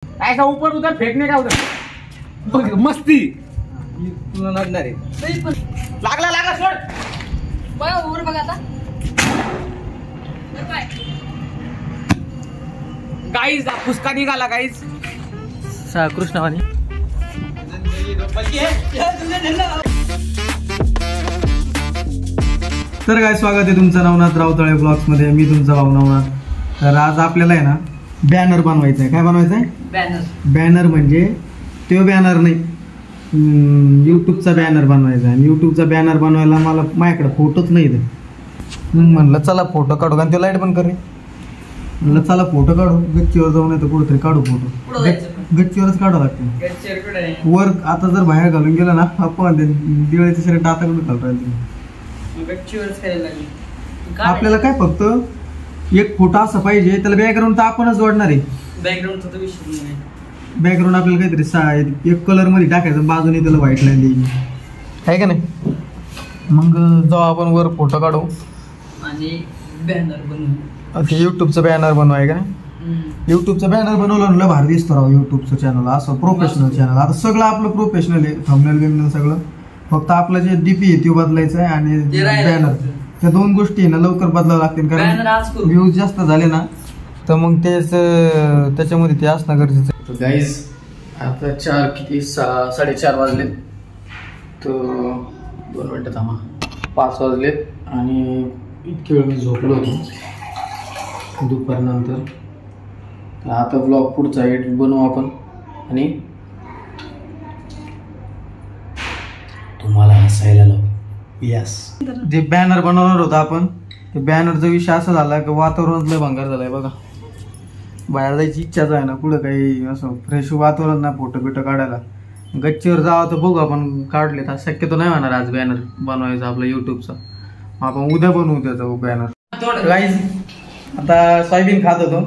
ऐसा ऊपर उधर फेकने का उधर मस्ती तुला लागणार आहे. लागला लागला सोड वर बघा आता गाईज फुसका निघाला गाईज कृष्णवाणी. तर काय स्वागत आहे तुमचं नवनाथ रावतळे ब्लॉग्स मध्ये. मी तुमचा भाऊ नवनाथ. तर आज आपल्याला आहे ना बॅनर बनवायचा आहे. काय बनवायचं आहे? बॅनर म्हणजे तो बॅनर नाही, यूट्यूबचा बॅनर बनवायचा आहे. यूट्यूबचा बॅनर बनवायला मला माझ्याकडे फोटोच नाही. म्हणलं चला फोटो काढू. आणि ते लाईट पण करे म्हणलं चला फोटो काढू. गच्चीवर जाऊन येतो कुठेतरी काढू फोटो. गच्चीवरच काढावं लागते. वर आता जर बाहेर घालून गेलं ना आपण दिवाळीचं शर्ट आता कुठे घालून राहिले. आपल्याला काय फक्त एक फोटो असा पाहिजे. त्याला बॅकग्राऊंड तर आपणच जोडणार आहे. बॅकग्राऊंड आपल्याला काहीतरी एक कलर मध्ये टाकायचं, बाजूने त्याला व्हाईट लाईन द्यायची आहे का नाही. मग जाऊ आपण वर फोटो काढू आणि बॅनर बनवू. युट्यूबचं बॅनर बनवाय का नाही. युट्यूबचं बॅनर बनवलं ना भारी दिसतो राव. युट्यूबचं चॅनल असं प्रोफेशनल चॅनल. आता सगळं आपलं प्रोफेशनल आहे. थंबनेल बिमनेल सगळं. फक्त आपलं जे डीपी आहे ते बदलायचं आहे आणि बॅनर त्या दोन गोष्टी आहे ना लवकर बदलावं लागतील. कारण व्ह्यूज जास्त झाले ना तर मग तेच त्याच्यामध्ये ते असणं गरजेचं आहे. गाईज आता 4:30 वाजले. तर 2 मिनिटं थांबा. 5 वाजलेत आणि इतके वेळ मी झोपलो होतो दुपारनंतर. तर आता व्लॉग पुढचा एडिट बनवू आपण आणि तुम्हाला हसायला लावू. यस. जे बॅनर बनवणार होता आपण ते बॅनरचा विषय असा झाला की वातावरण लय भंगार झालाय बघा. बाहेर जायची इच्छाच आहे ना कुठं काही असं फ्रेश वातावरण ना फोटो बिटो काढायला. गच्चीवर जावं तर बघू आपण काढले तर शक्यतो नाही होणार आज बॅनर बनवायचा आपला युट्यूबचा. आपण उद्या बनवू त्याचा बॅनर. गाईज आता सोयाबीन खात होतो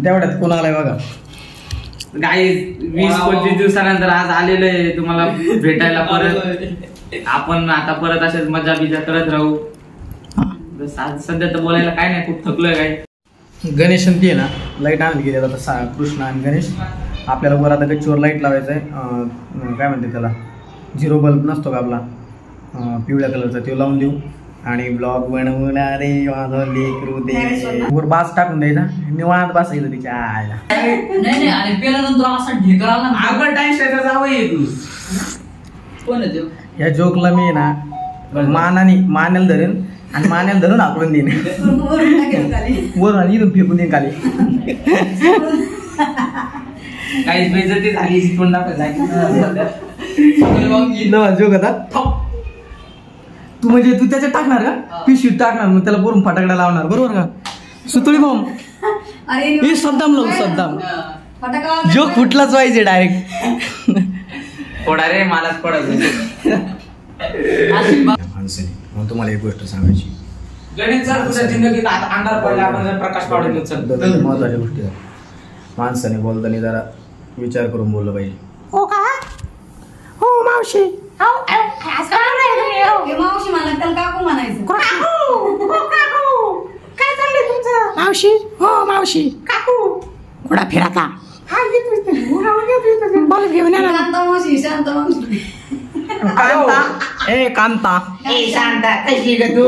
तेवढ्यात कोण आलाय बघा. गाईज 20-25 दिवसानंतर आज आलेलं आहे तुम्हाला भेटायला परत. आपण आता परत असेच मजा बिजा करत राहू. सध्या तर बोलायला काय नाही, खूप थकलोय काय. गणेश ती आहे ना लाईट आणली गेली आता. कृष्ण आणि गणेश आपल्याला वर आता गच्चीवर लाईट लावायचं आहे. काय म्हणते त्याला 0 बल्ब नसतो का आपला पिवळ्या कलरचा, तो लावून देऊ. आणि ब्लॉग बनवणारे लेकरू दे वर बास टाकून द्यायचा निवांत बसायचं तिच्या आयला. या जोकला मी ना मानेल धरेन आणि मानेल धरून आकडून देईन वरून आणि इथून फेकून देईन खाली. काही बेइज्जती झाली जोक आता. तू म्हणजे तू त्याच्यात टाकणार का पिशवीत टाकणार मग त्याला बोरून फटाकडा लावणार बरोबर का. सुतळी बॉम्ब हे सद्दाम लावू सद्दाम. जोक फुटलाच पाहिजे डायरेक्ट. फोडा रे मलाच फोडायचं. मग तुम्हाला एक गोष्ट सांगायची. गणेश सर तुझ्या जिंदगीत आता अंधार पडला आपण प्रकाश पाडून महत्वाच्या गोष्टी माणसाने बोलताना जरा विचार करून बोललं पाहिजे. हो का हो मावशी मावशी मला त्याला काकू म्हणायचं. काय चाललंय तुमचं मावशी. हो मावशी काकू घोडा फिरा का बल्ब घेऊन या ना. मावशी शांत मावशी. कांता ए कांता ए शांता कशी ग तू.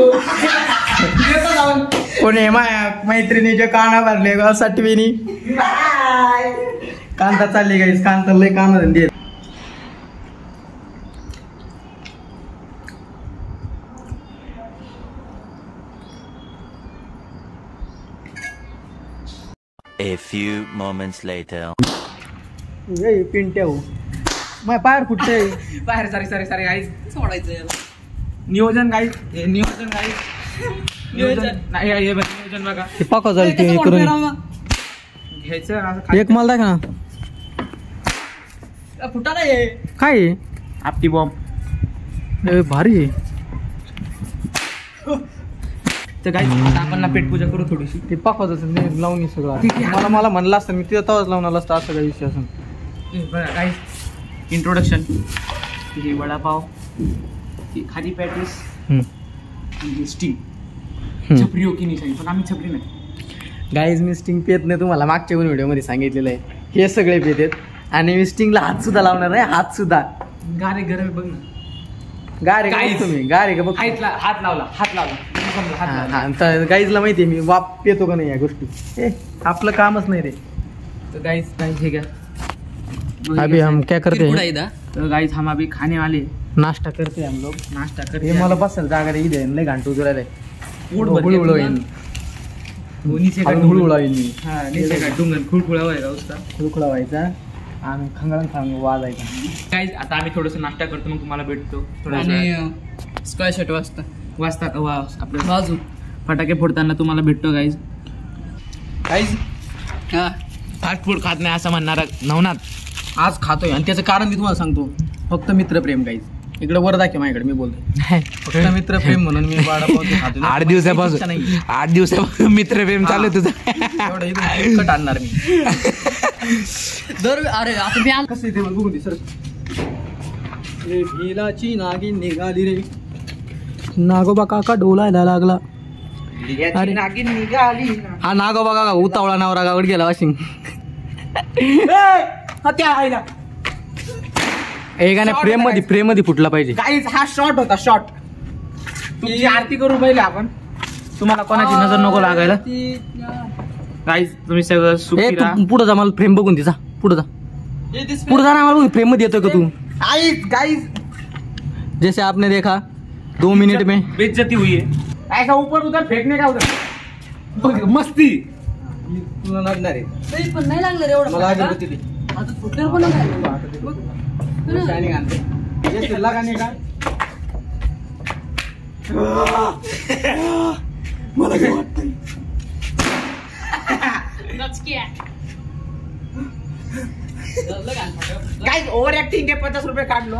कोणी माया मैत्रिणीचे काना भरले ग सटवीनी. कांता चालली गाईस. कांता लय काना धंदे. A few moments later. Pintya हो माझ्या पायर कुठे बाहेर. सारी गाईज सोडायचं नियोजन गाईज. नियोजन नाही नियोजन बघा. पाका झाली ते करून घ्यायचं एक माल दाखवा फुटाला काय आपटी बॉम्ब भारी आहे. तर गाईज आपण ना पेटपूजा करू थोडीशी. ते पाकवायचं लावून सगळं. मला म्हणलं असतं मी तिथं तवाच लावून आला असतं. असं काही विषय असं बघा गाईज इंट्रोडक्शन. ही वडापाव, ही खाली पॅटीस, स्टिंग. छपरी हो की नाही सांगितलं पण आम्ही छपरी नाही. गाईज मी स्टिंग पेत नाही तुम्हाला मागच्या व्हिडिओ मध्ये सांगितलेलं आहे. हे सगळे पितात आणि मी स्टिंगला हात सुद्धा लावणार आहे. हात सुद्धा गारे गरम बघ ना. गारे Guys. का तुम्ही गारे का बघ. हात लावला. गाईजला माहितीये मी वाप पितो का नाही या गोष्टी. आपलं कामच नाही रे. तो गाइस हे क्या अभी हम क्या करते हैं? तो गाइस हम अभी खाने वाले नाश्ता करते हैं हम लोग. नाश्ता हे करते मला बसायला जागा रे. इथे लय घांटू जुरायला पोट भर गया नीचे का डुंगळ होईल मी. नीचे का डुंगण खुळखुळा होएगा उसका. खुळखुळा व्हायचा आणि खंगळण वाजायचा. गाइस आता आम्ही थोडंसं नाश्ता करतो मग तुम्हाला भेटतो आणि स्काय शर्ट वाजता आपलं बाजू फटाके फोडताना तुम्हाला भेटतो गाइस. गाईज हा फास्ट फूड खात नाही असं म्हणणार नवनाथ. आज खातोय आणि त्याचं कारण मी तुम्हाला सांगतो. फक्त मित्रप्रेम गाईज. इकडे वर दाखव माझ्याकडे. मी बोलतोय फक्त मित्रप्रेम म्हणून मी वडापाव खातो. 8 दिवसापासून मित्रप्रेम चालू आहे तुझं. एवढं इथून कट आणणार मी. दर अरे आता मी कसं येते बघू दे सर. रे भिलाची नागिन निघाली रे. नागोबा काका डोलायला लागला. अरे नागिन निघाली. हा नागोबा काका उतावळा नवरा गावड गेला वाशिंग. हे गाणं प्रेम मध्ये फुटला पाहिजे. गाईज हा शॉट होता. शॉट तुमची आरती करू पहिले आपण. तुम्हाला कोणाची नजर नको लागायला. गाईज तुम्ही सगळं सुखी राहा. पुढे जा. मला फ्रेम बघून तिचा पुढे जा. पुढे जा ना. मला फ्रेम मध्ये येतोय का तू? गाईज जैसे आपने देखा 2 मिनट में बेइज्जती हुई है. ऐसा ऊपर उधर फेंकने का उधर मस्ती. तुला लागणार आहे. तरी पण नाही लागलं रे एवढं. मला अगरबत्ती दे. आता फुटल्यावर पण नाही. शायनिंग आणते. ये लगाने का मला काय वाटतंय. गाईज ओव्हर ऍक्टिंग के 50 रुपये काढ लो.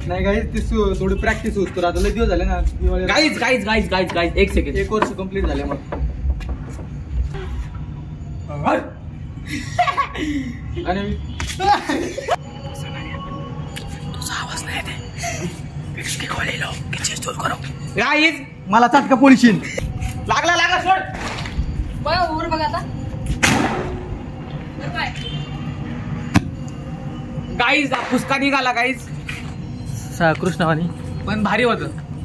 नाही गाईज ती थोडी प्रॅक्टिस होत तर आता लय दिवस झाले ना. Guys 1 second. 1 वर्ष कंप्लीट झाले मग. आणि गाईज मला चटका पोलिशीन. लागला सोड. बघा वर बघा आता. काय गाईज पुस्का निघाला. गाईज कृष्णवाणी पण भारी होत.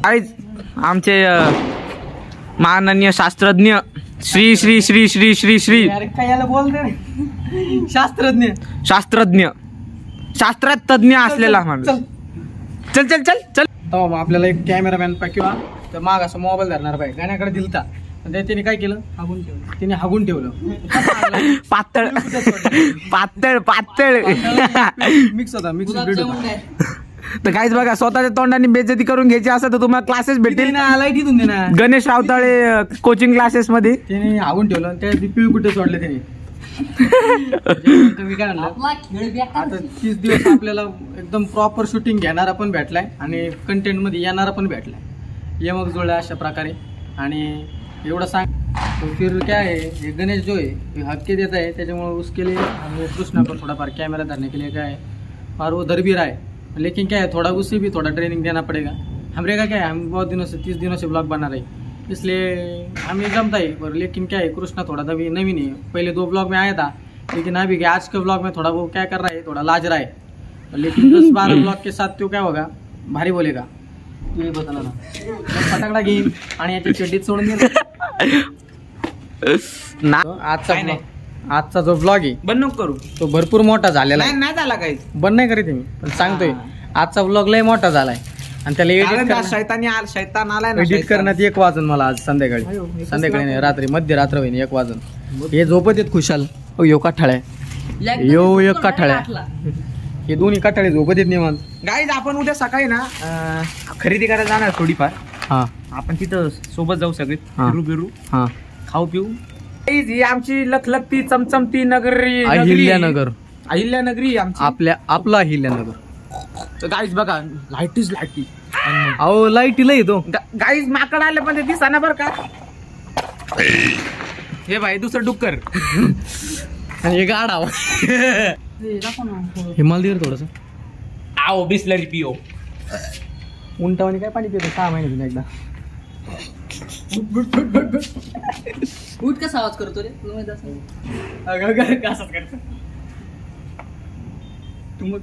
गाईज आमचे माननीय शास्त्रज्ञ श्री श्री श्री श्री श्री श्री अरे काय याला बोलते रे. शास्त्रात तज्ञ असलेला माणूस. चल चल चल चल. तो आपल्याला एक कॅमेरामॅन किंवा तर माग असं मोबाईल धरणार पाहिजे. गाण्याकडे दिलता त्याने काय केलं. तिने हागून ठेवलं. पातळ पातळ पातळ मिक्स होता. मिक्स ब्रीड होता. तर काहीच बघा स्वतःच्या तोंडाने बेइज्जती करून घ्यायची असं तर तुम्हाला क्लासेस भेटेल ना. लाईट इथून दे ना. गणेश रावताळे कोचिंग क्लासेस मध्ये. त्याने हागून ठेवलं आणि त्या पिळकुटे सोडले त्याने. मी काय म्हणलं आपला खेळ बेकार. आता 30 दिवस आपल्याला एकदम प्रॉपर शूटिंग घेणारा पण भेटलाय आणि कंटेंट मध्ये येणारा पण भेटलाय. यमक जुळला अशा प्रकारे. आणि एवढं सांग तो फिर क्या है ये गणेश जो है ये हक्के देता है. त्याच्यामुळे उसके लिए हम कृष्णा को थोड़ा कैमरा धरने के लिए क्या है और वो धर भी रहा है. लेकिन क्या है थोड़ा उसे भी थोड़ा ट्रेनिंग देना पड़ेगा. हमरे का क्या है हम बहुत दिनों से 30 दिनों से ब्लॉग बना रहे इसलिए हमें जमता है. पर लेकिन क्या है कृष्णा थोड़ा अभी नवीन है. पहले 2 ब्लॉग में आया था लेकिन अभी आज के ब्लॉग में थोड़ा वो क्या कर रहा है थोड़ा लाज रहा है. लेकिन 10-12 ब्लॉग के साथ तो क्या होगा भारी बोलेगा. तू हे बताना ना. फटाकडा घेईन आणि याच्या चड्डीत सोडून दे. आजचा जो ब्लॉग आहे बंद नको करू. तो भरपूर मोठा झालेला आहे. नाही झाला काही. बंद नाही करीत मी पण सांगतोय. आजचा ब्लॉग लय मोठा झालाय आणि त्याला शैतान आलाय ना. एडिट करण्यात 1 वाजून मला आज संध्याकाळी. संध्याकाळी नाही रात्री मध्यरात्र होईन 1 वाजून. हे झोपत येत खुशाल. यो काठाळ्या यो एक काठाळ्या. हे दोन्ही काठाळे झोपत येत निवांत. गाईज आपण उद्या सकाळी ना खरेदी करायला जाणार थोडीफार. हा आपण तिथं सोबत जाऊ सगळे. हा. फिरू हा खाऊ पिऊ. गाईज ही आमची लखलखती चमचमती नगरी. अहिल्यानगरी आमची. आपला अहिल्यानगर. तर गाईज बघा लाईटीच लाईटी. अहो लाईट लय तो. गाईज माकड आले पण ते दिसाना बरं का. हे भाई दुसरं डुक्कर. आणि हे गाडा. हे मला दे थोडस. आओ बिस्लरी पिओ. उंटावानी काय पाणी पितो 6 महिन्यातून एकदा. उठ कसा आवाज करतो रे तुला माहित असं असंच करतो तू मग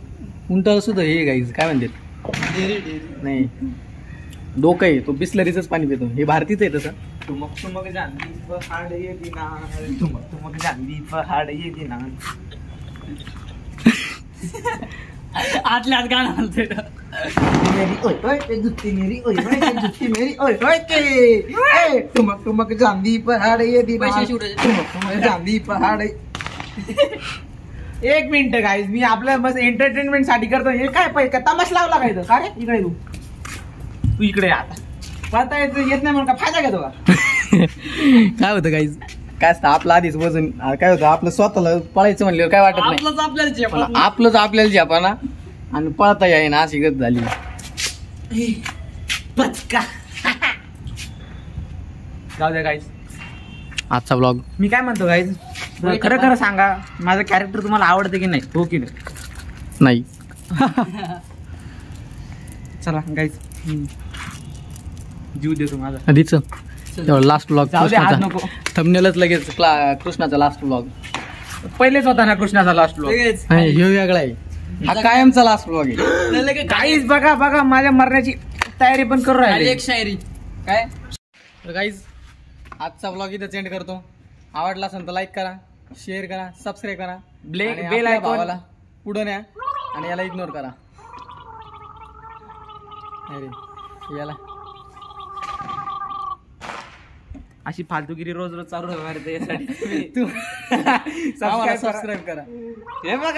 उंटाला सुद्धा हे गाईज काय म्हणते नाही डोकं आहे तो बिस्लरीच पाणी पितो हे भारतीच आहे तसं तुमक जानवी पहाड ये दिना तुमक जानवी पहाड ये दिना आतल्या आत गाणं म्हणतोय ना. मेरी ओय ओय ते जुत्ती मेरी ओय ओय ते जुत्ती मेरी ओय ओय ते ए तुमक तुमक चांदी पहाड़ ये दिना पैशाची उडायची. तुमक तुमक चांदी पहाड़. एक मिनिट गाईज मी आपल्या बस एंटरटेनमेंट साठी करतो हे काय तमाश लावला काय का रे इकडे तू इकडे आता पळता येत नाही म्हणून का फायदा घेतो का काय होतं गाईज काय असतं आपलं आधीच वजन काय होतं आपलं स्वतःला पळायचं म्हणल्यावर काय वाटत नाही आपलंच आपल्याला झेपत पण आपलंच आपल्याला झेपाना आणि पळता येईना अशी गत झाली. पचका जाऊ द्या गाईज आजचा ब्लॉग मी काय म्हणतो गाईज खरं खरं सांगा माझं कॅरेक्टर तुम्हाला आवडतं की नाही हो की नाही नाही चला गाईज जीव देतो माझा आधीच तेवढा लास्ट ब्लॉग जाऊ दे आज नको थंबनेलच लगेच कृष्णाचा लास्ट ब्लॉग पहिलेच होता ना कृष्णाचा लास्ट ब्लॉग नाही हे वेगळा आहे हा कायमचा लास्ट ब्लॉग आहे. गाईज बघा बघा माझ्या मरण्याची तयारी पण करू खाली राहिली एक शायरी काय तर गाईज आजचा ब्लॉग इथं एंड करतो. आवडला असेल तर लाईक करा शेअर करा सबस्क्राईब करा बेल आणि आपल्या icon- भावाला पुढं न्या आणि याला इग्नोर करा. अरे याला अशी फालतूगिरी रोज रोज चालू राहणार आहे त्यासाठी तू सबस्क्राईब सबस्क्राईब करा. हे बघा